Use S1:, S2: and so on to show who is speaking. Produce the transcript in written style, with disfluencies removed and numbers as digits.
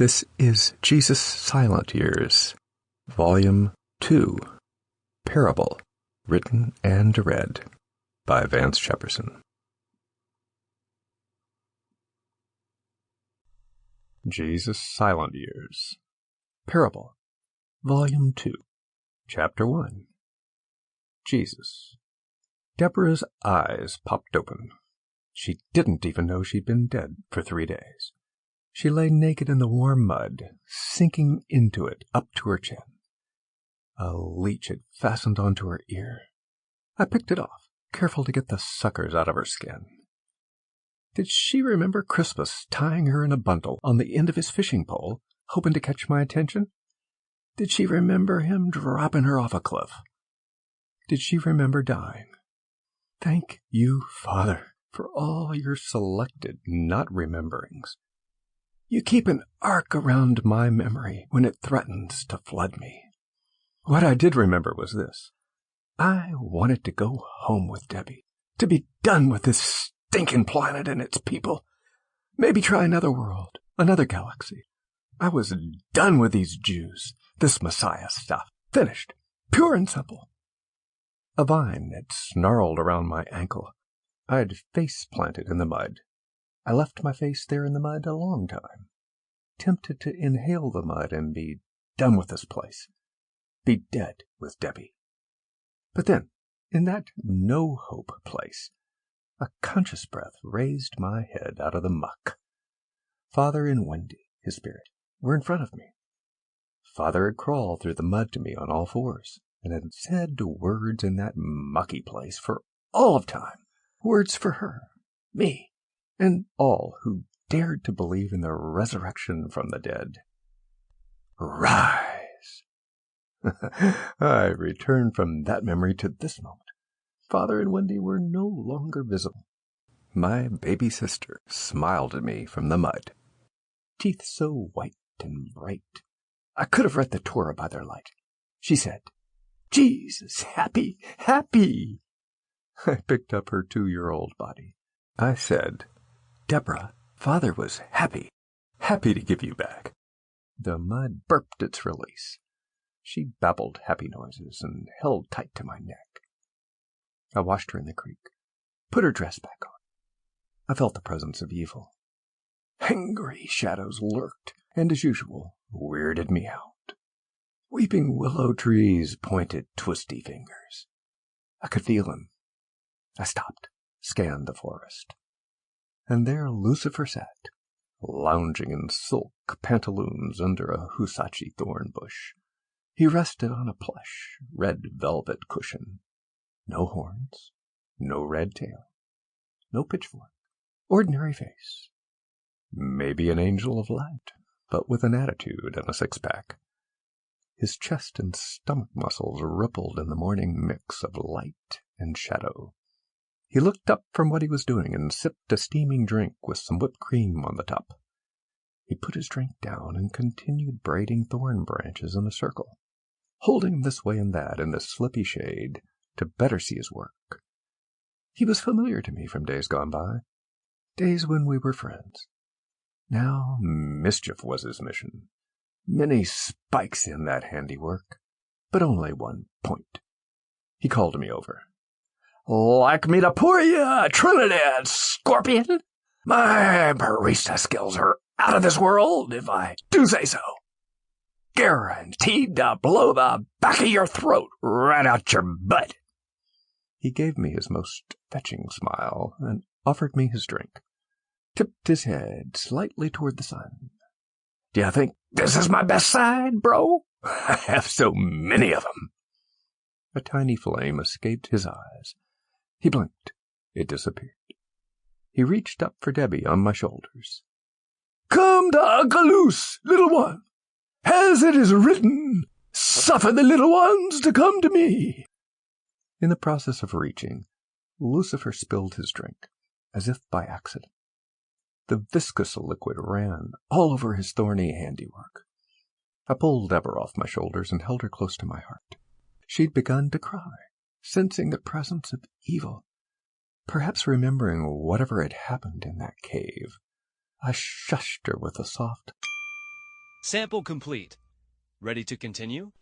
S1: This is Jesus' Silent Years, Volume 2, Parable, written and read by Vance Shepperson. Jesus' Silent Years, Parable, Volume 2, Chapter 1. Jesus. Deborah's eyes popped open. She didn't even know she'd been dead for 3 days. She lay naked in the warm mud, sinking into it up to her chin. A leech had fastened onto her ear. I picked it off, careful to get the suckers out of her skin. Did she remember Crispus tying her in a bundle on the end of his fishing pole, hoping to catch my attention? Did she remember him dropping her off a cliff? Did she remember dying? Thank you, Father, for all your selected not-rememberings. You keep an arc around my memory when it threatens to flood me. What I did remember was this. I wanted to go home with Debbie, to be done with this stinking planet and its people. Maybe try another world, another galaxy. I was done with these Jews, this Messiah stuff. Finished. Pure and simple. A vine had snarled around my ankle. I had face planted in the mud. I left my face there in the mud a long time, tempted to inhale the mud and be done with this place, be dead with Debbie. But then, in that no-hope place, a conscious breath raised my head out of the muck. Father and Wendy, his spirit, were in front of me. Father had crawled through the mud to me on all fours, and had said words in that mucky place for all of time, words for her, me, and all who dared to believe in the resurrection from the dead. Rise! I returned from that memory to this moment. Father and Wendy were no longer visible. My baby sister smiled at me from the mud, teeth so white and bright I could have read the Torah by their light. She said, "Jesus, happy, happy!" I picked up her 2-year-old body. I said, "Deborah, Father was happy to give you back." The mud burped its release. She babbled happy noises and held tight to my neck. I washed her in the creek, put her dress back on. I felt the presence of evil. Angry shadows lurked, and as usual, weirded me out. Weeping willow trees pointed twisty fingers. I could feel them. I stopped, scanned the forest. And there Lucifer sat, lounging in silk pantaloons under a husachi thorn bush. He rested on a plush, red velvet cushion. No horns, no red tail, no pitchfork, ordinary face. Maybe an angel of light, but with an attitude and a six-pack. His chest and stomach muscles rippled in the morning mix of light and shadow. He looked up from what he was doing and sipped a steaming drink with some whipped cream on the top. He put his drink down and continued braiding thorn branches in a circle, holding them this way and that in the slippy shade to better see his work. He was familiar to me from days gone by, days when we were friends. Now mischief was his mission. Many spikes in that handiwork, but only one point. He called me over. "Like me to pour you a Trinidad, Scorpion? My barista skills are out of this world, if I do say so. Guaranteed to blow the back of your throat right out your butt." He gave me his most fetching smile and offered me his drink, tipped his head slightly toward the sun. "Do you think this is my best side, bro? I have so many of them." A tiny flame escaped his eyes. He blinked. It disappeared. He reached up for Debbie on my shoulders. "Come to Unkaloosa, little one. As it is written, suffer the little ones to come to me." In the process of reaching, Lucifer spilled his drink, as if by accident. The viscous liquid ran all over his thorny handiwork. I pulled Deborah off my shoulders and held her close to my heart. She'd begun to cry, sensing the presence of evil, perhaps remembering whatever had happened in that cave. I shushed her with a soft
S2: Sample complete. Ready to continue?